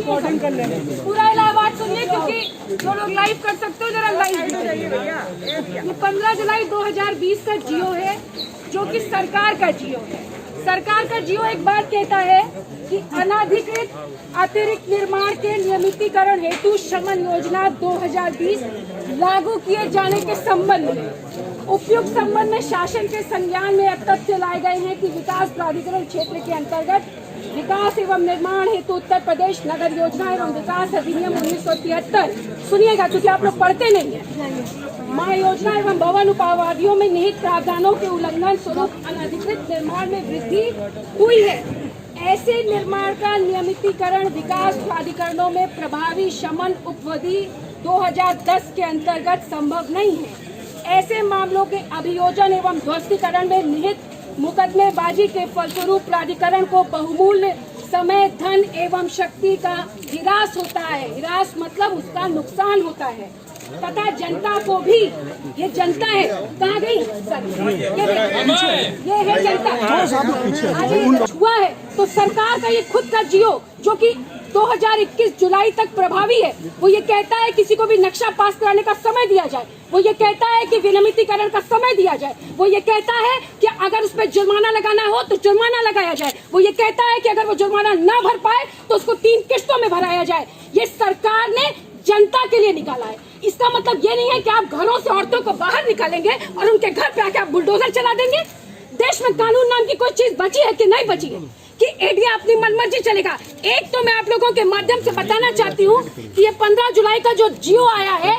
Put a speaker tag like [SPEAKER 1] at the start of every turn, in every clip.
[SPEAKER 1] पूरा इलाहाबाद सुनिए, क्योंकि जो लोग लाइव कर सकते हो जरा लाइव। ये 15 जुलाई 2020 का जियो है, जो कि सरकार का जियो है। सरकार का जियो एक बात कहता है कि अनाधिकृत अतिरिक्त निर्माण के नियमितीकरण हेतु शमन योजना 2020 लागू किए जाने के संबंध में उपयुक्त संबंध में शासन के संज्ञान में तथ्य लाए गए हैं कि विकास प्राधिकरण क्षेत्र के अंतर्गत विकास एवं निर्माण हेतु उत्तर प्रदेश नगर योजना एवं विकास अधिनियम 1973, सुनिएगा क्योंकि आप लोग पढ़ते नहीं है, माँ योजना एवं भवन उपावादियों में निहित प्रावधानों के उल्लंघन स्वरूप अनधिकृत निर्माण में वृद्धि हुई है। ऐसे निर्माण का नियमितीकरण विकास प्राधिकरणों में प्रभावी शमन उपविधि 2010 के अंतर्गत संभव नहीं है। ऐसे मामलों के अभियोजन एवं ध्वस्तीकरण में निहित मुकदमेबाजी के फलस्वरूप प्राधिकरण को बहुमूल्य समय, धन एवं शक्ति का हिरास होता है। हिरास मतलब उसका नुकसान होता है तथा जनता को भी, ये जनता है, कहाँ गई सर, ये है जनता, हुआ है। तो सरकार का ये खुद का जियो जो कि 2021 जुलाई तक प्रभावी है, वो ये कहता है किसी को भी नक्शा पास कराने का समय दिया जाए, वो ये कहता है कि विनियमितीकरण का समय दिया जाए, वो ये कहता है कि अगर उस पर जुर्माना लगाना हो तो जुर्माना लगाया जाए, वो ये कहता है कि अगर वो जुर्माना न भर पाए तो उसको 3 किस्तों में भराया जाए। ये सरकार ने जनता के लिए निकाला है। इसका मतलब ये नहीं है कि आप घरों से औरतों को बाहर निकालेंगे और उनके घर पे आके आप बुलडोजर चला देंगे। देश में कानून नाम की कोई चीज बची है कि नहीं बची है कि एडीए अपनी मनमर्जी चलेगा। एक तो मैं आप लोगों के माध्यम से बताना चाहती हूँ कि ये 15 जुलाई का जो जियो आया है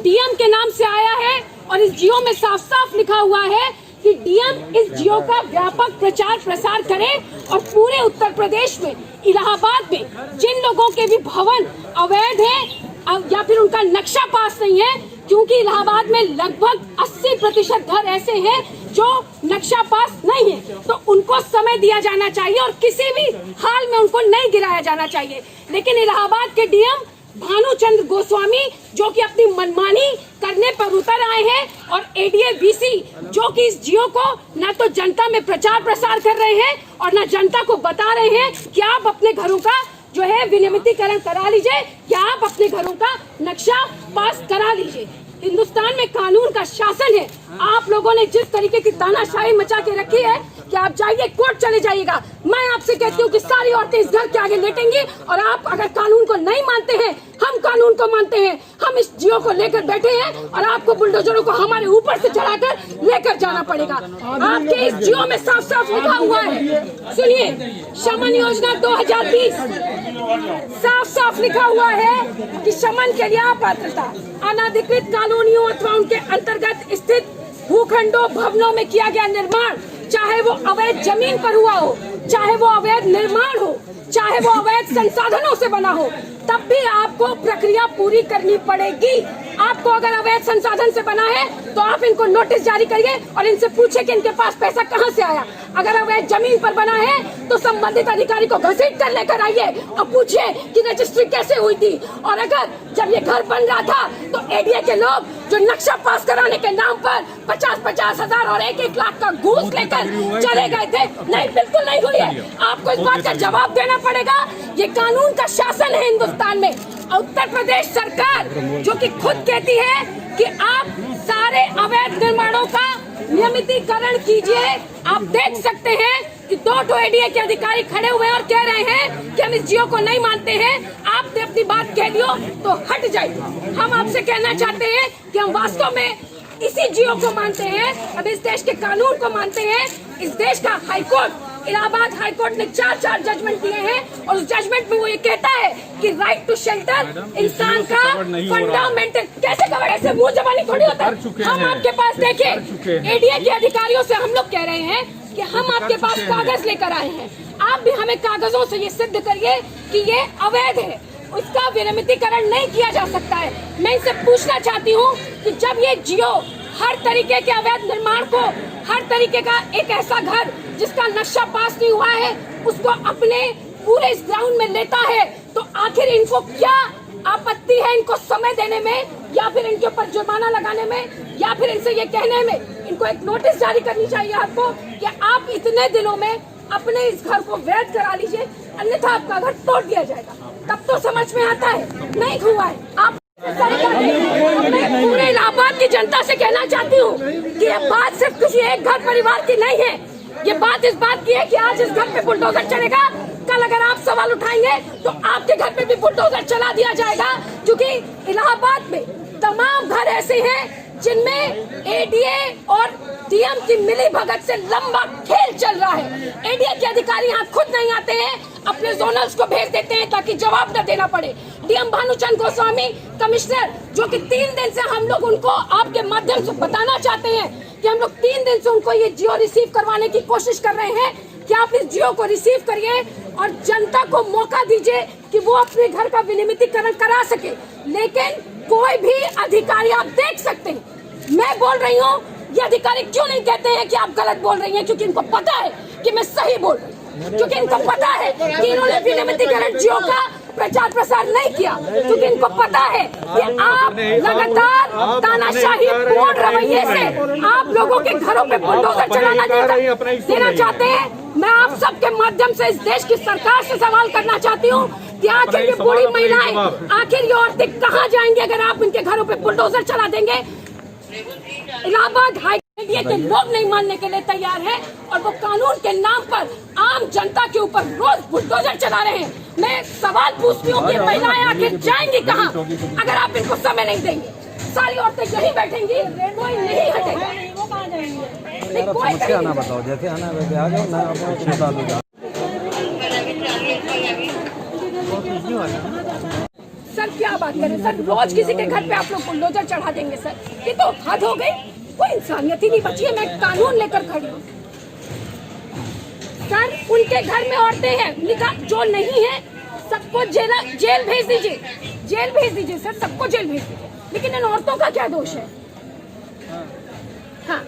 [SPEAKER 1] डीएम के नाम से आया है और इस जियो में साफ साफ लिखा हुआ है कि डीएम इस जियो का व्यापक प्रचार प्रसार करे और पूरे उत्तर प्रदेश में, इलाहाबाद में जिन लोगों के भी भवन अवैध है या फिर उनका नक्शा पास नहीं है, क्योंकि इलाहाबाद में लगभग 80% घर ऐसे हैं जो नक्शा पास नहीं है, तो उनको समय दिया जाना चाहिए और किसी भी हाल में उनको नहीं गिराया जाना चाहिए। लेकिन इलाहाबाद के डीएम भानुचंद्र गोस्वामी जो कि अपनी मनमानी करने पर उतर आए हैं और एडीए वीसी जो कि इस जियो को न तो जनता में प्रचार प्रसार कर रहे हैं और न जनता को बता रहे हैं कि आप अपने घरों का जो है विनियमितीकरण करा लीजिए या आप अपने घरों का नक्शा पास करा लीजिए। हिंदुस्तान में कानून का शासन है। आप लोगों ने जिस तरीके की तानाशाही मचा के रखी है कि आप जाइए कोर्ट चले जाइएगा, मैं आपसे कहती हूँ कि सारी औरतें इस घर के आगे लेटेंगी और आप अगर कानून को नहीं मानते हैं, हम कानून को मानते हैं, हम इस जियो को लेकर बैठे हैं और आपको बुलडोजरों को हमारे ऊपर से चढ़ाकर लेकर जाना पड़ेगा। आपके इस जियो में साफ साफ लिखा हुआ है, सुनिए, शमन योजना 2020 साफ साफ लिखा हुआ है कि शमन के लिए अपात्रता अनाधिकृत कॉलोनियों अथवा उनके अंतर्गत स्थित भूखंडों भवनों में किया गया निर्माण, चाहे वो अवैध जमीन पर हुआ हो, चाहे वो अवैध निर्माण हो, चाहे वो अवैध संसाधनों से बना हो, तब भी आपको प्रक्रिया पूरी करनी पड़ेगी। आपको अगर अवैध संसाधन से बना है तो आप इनको नोटिस जारी करिए और इनसे पूछे कि इनके पास पैसा कहां से आया। अगर अवैध जमीन पर बना है तो संबंधित अधिकारी को घसीट कर लेकर आइए और पूछिए कि रजिस्ट्री कैसे हुई थी। और अगर जब ये घर बन रहा था तो एडीए के लोग जो नक्शा पास कराने के नाम पर 50-50 हजार और 1-1 लाख का घूस लेकर चले गए थे, नहीं, बिल्कुल नहीं हुई है। आपको इस बात का जवाब देना पड़ेगा। ये कानून का शासन है हिंदुस्तान में। उत्तर प्रदेश सरकार जो कि खुद कहती है कि आप सारे अवैध निर्माणों का नियमितीकरण कीजिए। आप देख सकते हैं कि 2 एडीए के अधिकारी खड़े हुए हैं और कह रहे हैं कि हम इस जियो को नहीं मानते हैं। आपने अपनी बात कह दियो तो हट जाइए। हम आपसे कहना चाहते हैं कि हम वास्तव में इसी जियो को मानते हैं, अब इस देश के कानून को मानते हैं। इस देश का हाईकोर्ट, इलाहाबाद हाईकोर्ट ने 4 जजमेंट दिए हैं और उस जजमेंट में वो ये कहता है कि राइट टू शेल्टर इंसान का फंडामेंटल, कैसे कवर, ऐसे मुंह जबानी थोड़ी होता है। हम आपके पास देखिए, एडीए के अधिकारियों से हम लोग कह रहे हैं कि हम आपके पास कागज लेकर आए हैं, आप भी हमें कागजों से ये सिद्ध करिए कि ये अवैध है, उसका विनियमितीकरण नहीं किया जा सकता है। मैं इनसे पूछना चाहती हूँ कि जब ये जियो हर तरीके के अवैध निर्माण को, हर तरीके का एक ऐसा घर जिसका नक्शा पास नहीं हुआ है उसको अपने पूरे इस ग्राउंड में लेता है, तो आखिर इनको क्या आपत्ति है इनको समय देने में या फिर इनके ऊपर जुर्माना लगाने में या फिर इनसे ये कहने में? इनको एक नोटिस जारी करनी चाहिए आपको कि आप इतने दिनों में अपने इस घर को वैध करा लीजिए, अन्यथा आपका घर तोड़ दिया जाएगा। तब तो समझ में आता है, नहीं हुआ है। आप मैं पूरे इलाहाबाद की जनता से कहना चाहती हूँ कि ये बात सिर्फ किसी एक घर परिवार की नहीं है, ये बात इस बात की है कि आज इस घर पे बुलडोजर चलेगा, कल अगर आप सवाल उठाएंगे तो आपके घर पे भी बुलडोजर चला दिया जाएगा, क्योंकि इलाहाबाद में तमाम घर ऐसे हैं जिनमें एडीए और डीएम की मिली भगत से लंबा खेल चल रहा है। एडीए के अधिकारी यहाँ खुद नहीं आते हैं, अपने जोनल्स को भेज देते हैं ताकि जवाब न देना पड़े। डीएम भानुचंद्र गोस्वामी कमिश्नर, जो कि 3 दिन से हम लोग उनको आपके माध्यम से बताना चाहते हैं कि हम लोग 3 दिन से उनको ये जियो रिसीव करवाने की कोशिश कर रहे हैं कि आप इस जियो को रिसीव करिए और जनता को मौका दीजिए कि वो अपने घर का विनियमितीकरण करा सके। लेकिन कोई भी अधिकारी, आप देख सकते हैं, मैं बोल रही हूँ, ये अधिकारी क्यों नहीं कहते हैं कि आप गलत बोल रही हैं, क्योंकि इनको पता है कि मैं सही बोल रही हूँ, क्योंकि इनको पता है कि इन्होंने विनियमितीकरण जियो का प्रचार प्रसार नहीं किया, क्योंकि इनको पता है कि आप लगातार तानाशाही पूर्ण रवैये से आप लोगों के घरों पे बुलडोजर चलाना देना चाहते हैं। मैं आप सबके माध्यम से इस देश की सरकार से सवाल करना चाहती हूँ कि आखिर ये बूढ़ी महिलाएं, आखिर ये औरतें कहाँ जाएंगे अगर आप इनके घरों पे बुलडोजर चला देंगे। इलाहाबाद हाई कोर्ट के लोग नहीं मानने के लिए तैयार हैं और वो कानून के नाम पर आम जनता के ऊपर रोज बुलडोजर चला रहे हैं। मैं सवाल पूछती हूँ कि महिलाएं आखिर जाएंगी कहाँ अगर आप इनको समय नहीं देंगे। सारी औरतें यहीं बैठेंगी, कोई नहीं हटेगा।
[SPEAKER 2] आना बताओ, जैसे आना वैसे आ जाओ ना, बता दो।
[SPEAKER 1] सर क्या बात करें सर, रोज किसी के घर पे आप लोग बुलडोजर चढ़ा देंगे सर, ये तो हद हो गई। कोई इंसानियत ही नहीं बची है। मैं कानून लेकर खड़ी हूँ सर, उनके घर में औरतें हैं, निकाह जो नहीं है सबको जेल भेज दीजिए, जेल भेज दीजिए सर, सबको जेल भेज दीजिए। लेकिन इन औरतों का क्या दोष है? हाँ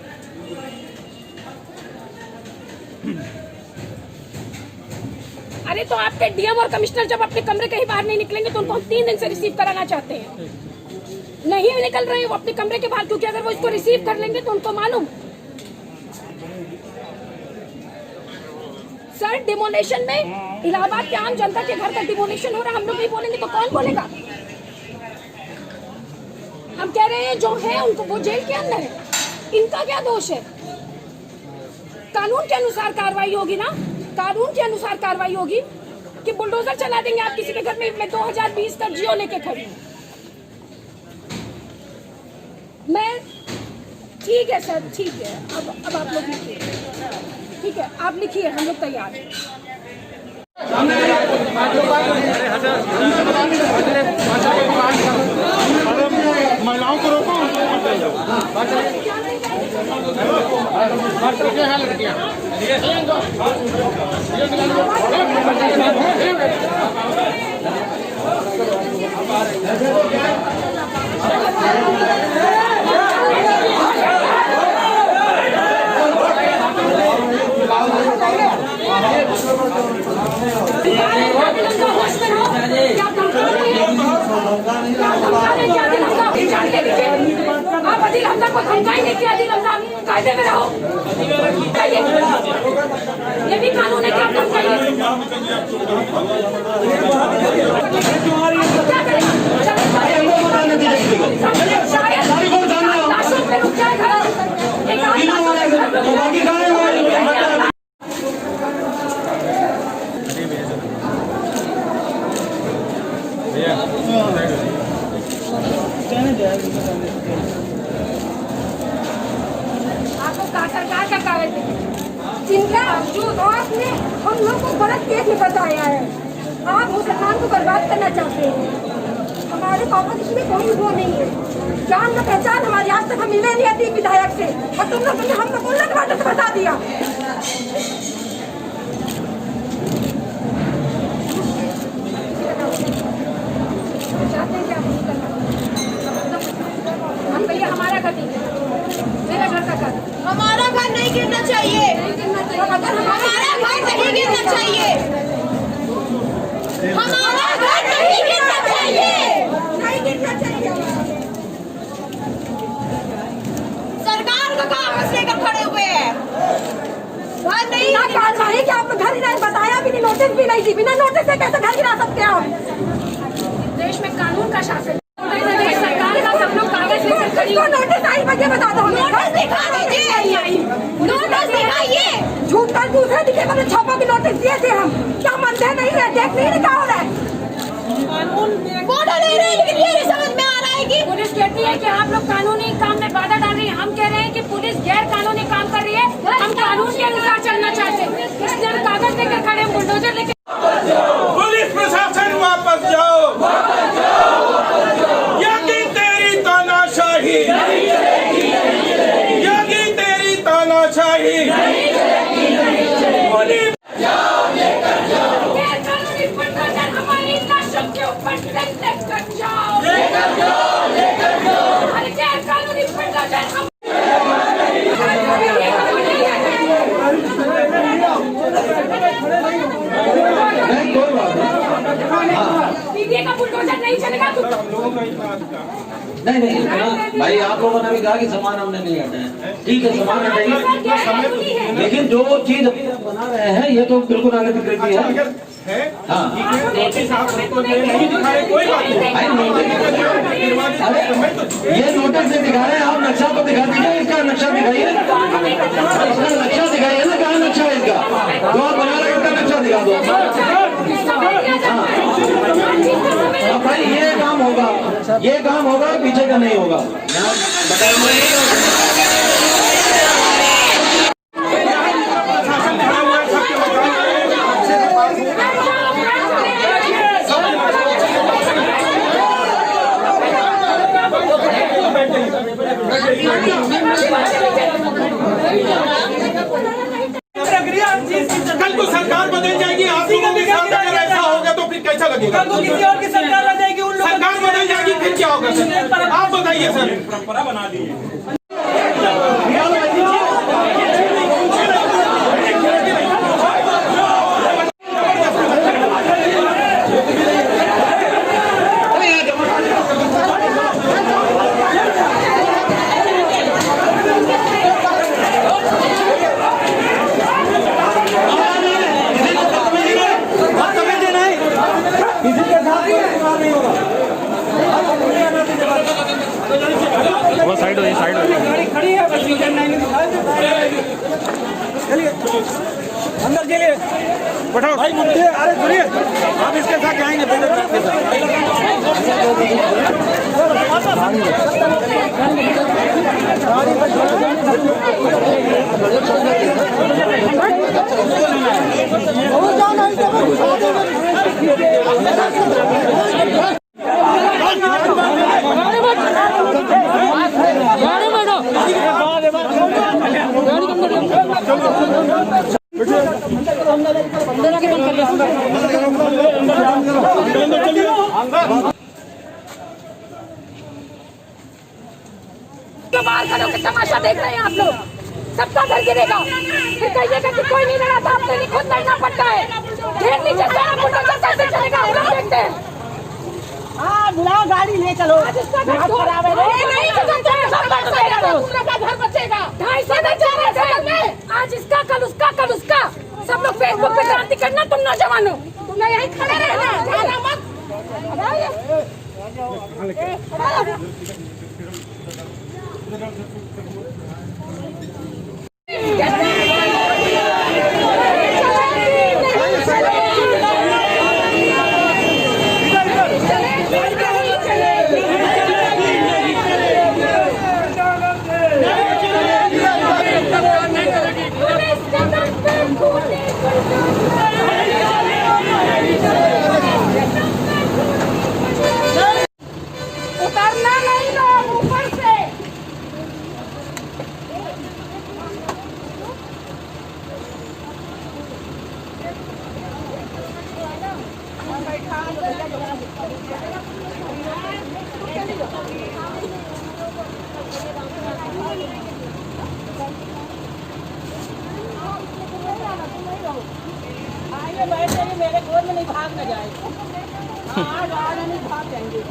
[SPEAKER 1] अरे तो आपके डीएम और कमिश्नर जब अपने कमरे कहीं बाहर नहीं निकलेंगे तो उनको हम 3 दिन से रिसीव कराना चाहते हैं, नहीं निकल रहे हैं वो अपने कमरे के बाहर, क्योंकि अगर वो इसको रिसीव कर लेंगे तो उनको मालूम। सर डिमोलेशन में इलाहाबाद के आम जनता के घर का डिमोलेशन हो रहा है, हम लोग नहीं बोलेंगे तो कौन बोलेगा? हम कह रहे हैं जो है उनको वो जेल के अंदर है, इनका क्या दोष है? कानून के अनुसार कार्रवाई होगी ना, कानून के अनुसार कार्रवाई होगी कि बुलडोजर चला देंगे आप किसी के घर में। मैं 2020 का जियो लेके खड़ी हूँ। मैं ठीक है सर, ठीक है, अब आप लोग लिखिए, ठीक है आप लिखिए, हम लोग तैयार हैं।
[SPEAKER 3] महिलाओं को रोको,
[SPEAKER 1] आप आदिल हमजा को धमकाएंगे कि आदिल हमजा कायदे में रहो, ये भी कानून है कि आप धमकाएंगे। आपको सरकार का कागज जिनका जो आपने हम लोग को गलत केस में बताया है, आप मुसलमान को बर्बाद करना चाहते हैं। हमारे पापा इसमें कोई वो नहीं है, जान का पहचान हमारी आज तक हम मिलने नहीं आती विधायक से, और तुम लोग ने हमको उल्लट बातों से बता दिया। हम भैया हमारा घर नहीं, मेरा घर का घर,
[SPEAKER 4] हमारा घर नहीं गिरना चाहिए, हमारा घर नहीं गिरना चाहिए, हमारा घर नहीं गिरना चाहिए,
[SPEAKER 1] नहीं गिरना चाहिए।
[SPEAKER 4] सरकार का कागज लेकर खड़े हुए हैं, घर नहीं
[SPEAKER 1] कार्रवाई क्या आप
[SPEAKER 4] घर ही नहीं बताया भी नहीं, नोटिस भी नहीं दी, बिना नोटिस से कैसे घर गिरा सकते हो?
[SPEAKER 1] देश में कानून का शासन, सरकार का सब लोग कागज लेकर खड़ी हो।
[SPEAKER 4] नोटिस आई बजे बता दो, नोटिस दिखा दीजिए, नोटिस दिखाइए। झूठ कर दूसरे दिखे मैंने छापा के नोटिस दिए थे हम, क्या मानते नहीं है, देख नहीं क्या हो रहा है। बोलो नहीं रहे, लेकिन ये नहीं समझ में आ रहा है कि
[SPEAKER 1] पुलिस कहती है कि आप लोग कानूनी काम में बाधा डाल रही है। हम कह रहे हैं कि पुलिस गैर कानूनी काम कर रही है, हम कानून के अनुसार चलना चाहते हैं। इसलिए हम कागज लेकर खड़े हैं, बुलडोजर लेकर।
[SPEAKER 3] पुलिस प्रशासन वापस जाओ, यदि तेरी तानाशाही, यदि तेरी तानाशाही, पुलिस
[SPEAKER 1] गैर कानूनी बुलडोजर हमारी लाशों के ऊपर लेकर जाओ, अरे गैर कानूनी बुलडोजर हम पीडीए का बुलडोजर नहीं चलेगा।
[SPEAKER 2] नहीं भाई, आप लोगों ने भी कहा कि सामान हमने नहीं हटाया, ठीक है सामान हटाइए, लेकिन जो चीज बना रहे हैं ये तो बिल्कुल आगे दिख रही है। हाँ,
[SPEAKER 3] नोटिस आप हमको नहीं दिखाए, कोई बात नहीं।
[SPEAKER 2] ये नोटिस से दिखा रहे हैं, आप नक्शा तो दिखा दीजिए, इसका नक्शा दिखाइए, इसका नक्शा दिखाइए ना, कहाँ नक्शा है इसका, जो आप बना रहे हैं इसका नक्शा दिखा दो। अब भाई ये काम होगा, पीछे का नहीं होगा।
[SPEAKER 3] कल को सरकार बदल जाएगी, आप लोगों के साथ अगर ऐसा होगा तो फिर कैसा लगेगा?
[SPEAKER 5] कल को किसी और की सरकार आ जाएगी, उन लोगों
[SPEAKER 3] सरकार बदल जाएगी फिर क्या होगा सर? आप बताइए सर। परंपरा बना दी है।
[SPEAKER 2] वो साइड हो,
[SPEAKER 5] गाड़ी खड़ी है, बस यूजर नहीं चलिए अंदर चलिए,
[SPEAKER 3] बैठो भाई, मुझे अरे सुनिए, आप इसके साथ जाएंगे
[SPEAKER 1] बाहर खड़े होकर तमाशा देख रहे हैं आप लोग, सबका घर गिरेगा, फिर कहिएगा कि कोई नहीं लड़ा था, आपसे नहीं खुद लड़ना पड़ता है। ढेर नीचे जाना, बुलडोजर कैसे चलेगा, हम लोग देखते हैं।
[SPEAKER 4] हाँ बुलाओ, गाड़ी ले चलो।
[SPEAKER 1] आज इसका घर खराब है, नहीं दूसरे का घर बचेगा। 250 में आज इसका, कल उसका, कल उसका, सब लोग फेसबुक पे क्रांति करना। तुम नौजवानों, तुमने यहीं खड़े रहना, जाना मत। उतरना नहीं लोग ऊपर से।
[SPEAKER 4] मेरे गोद में नहीं, भाग न जाए। नहीं भाग जाएंगे।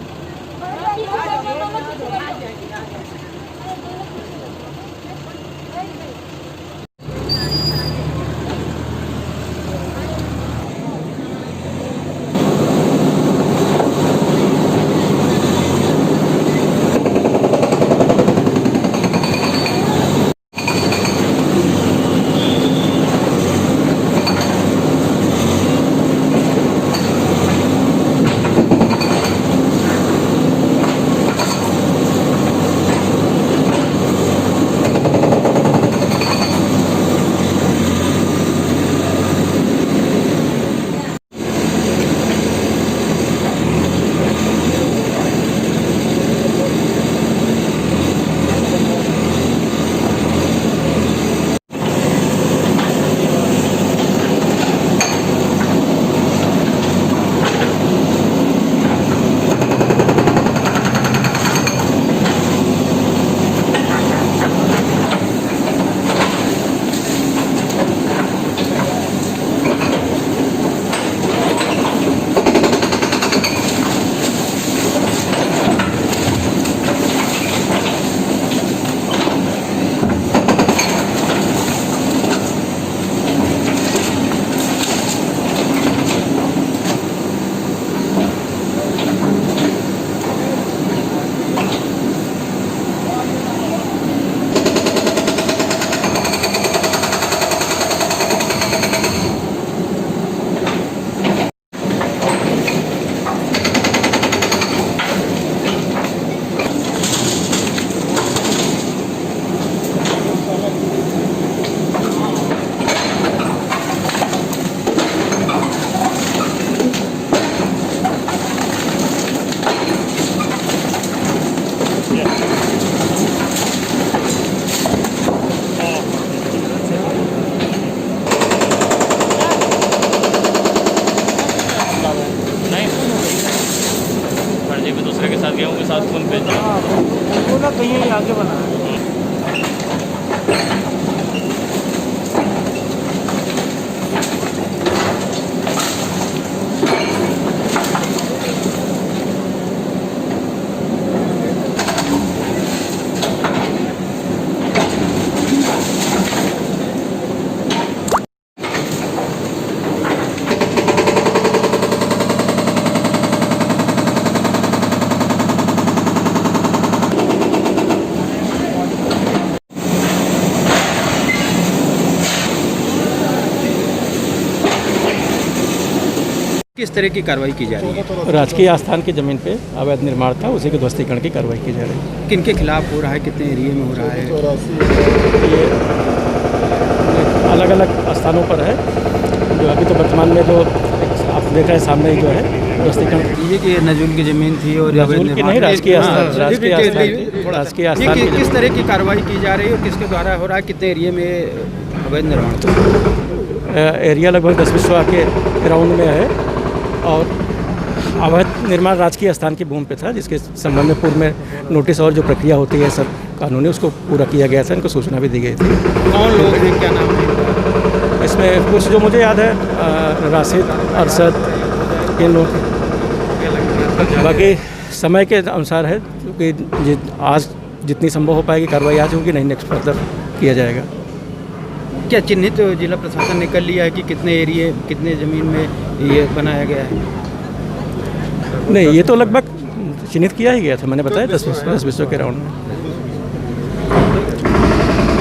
[SPEAKER 6] किस तरह की कार्रवाई की जा रही है?
[SPEAKER 7] राजकीय आस्थान की जमीन पे अवैध निर्माण था, उसी के ध्वस्तीकरण की कार्रवाई की जा रही है।
[SPEAKER 6] किन के खिलाफ हो रहा है, कितने एरिया में हो रहा है?
[SPEAKER 7] ये अलग अलग स्थानों पर है। जो अभी तो वर्तमान में जो आप देख रहे हैं सामने ही जो है ध्वस्तीकरण,
[SPEAKER 6] ये कि नजूल की जमीन थी और
[SPEAKER 7] नजूल की नहीं, राजकीय आस्थान की
[SPEAKER 6] किस तरह की कार्रवाई की जा रही है और किसके द्वारा हो रहा है? कितने एरिया में अवैध निर्माण?
[SPEAKER 7] एरिया लगभग 10 विश्वा के ग्राउंड में है और अवैध निर्माण राजकीय स्थान की भूमि पे था, जिसके संबंध में पूर्व में नोटिस और जो प्रक्रिया होती है सब कानूनी उसको पूरा किया गया था। इनको सूचना भी दी गई थी।
[SPEAKER 6] कौन लोग हैं, क्या नाम है?
[SPEAKER 7] इसमें कुछ जो मुझे याद है राशिद, अरशद, इन लोग, बाकी समय के अनुसार है क्योंकि आज जितनी संभव हो पाएगी कार्रवाई आज होगी, नहीं नेक्स्ट फर्दर किया जाएगा।
[SPEAKER 6] क्या चिन्हित जिला प्रशासन ने कर लिया है कि कितने एरिया, कितने ज़मीन में ये बनाया गया है?
[SPEAKER 7] नहीं, ये तो लगभग चिन्हित किया ही गया था, मैंने बताया 10 विश्व के राउंड में।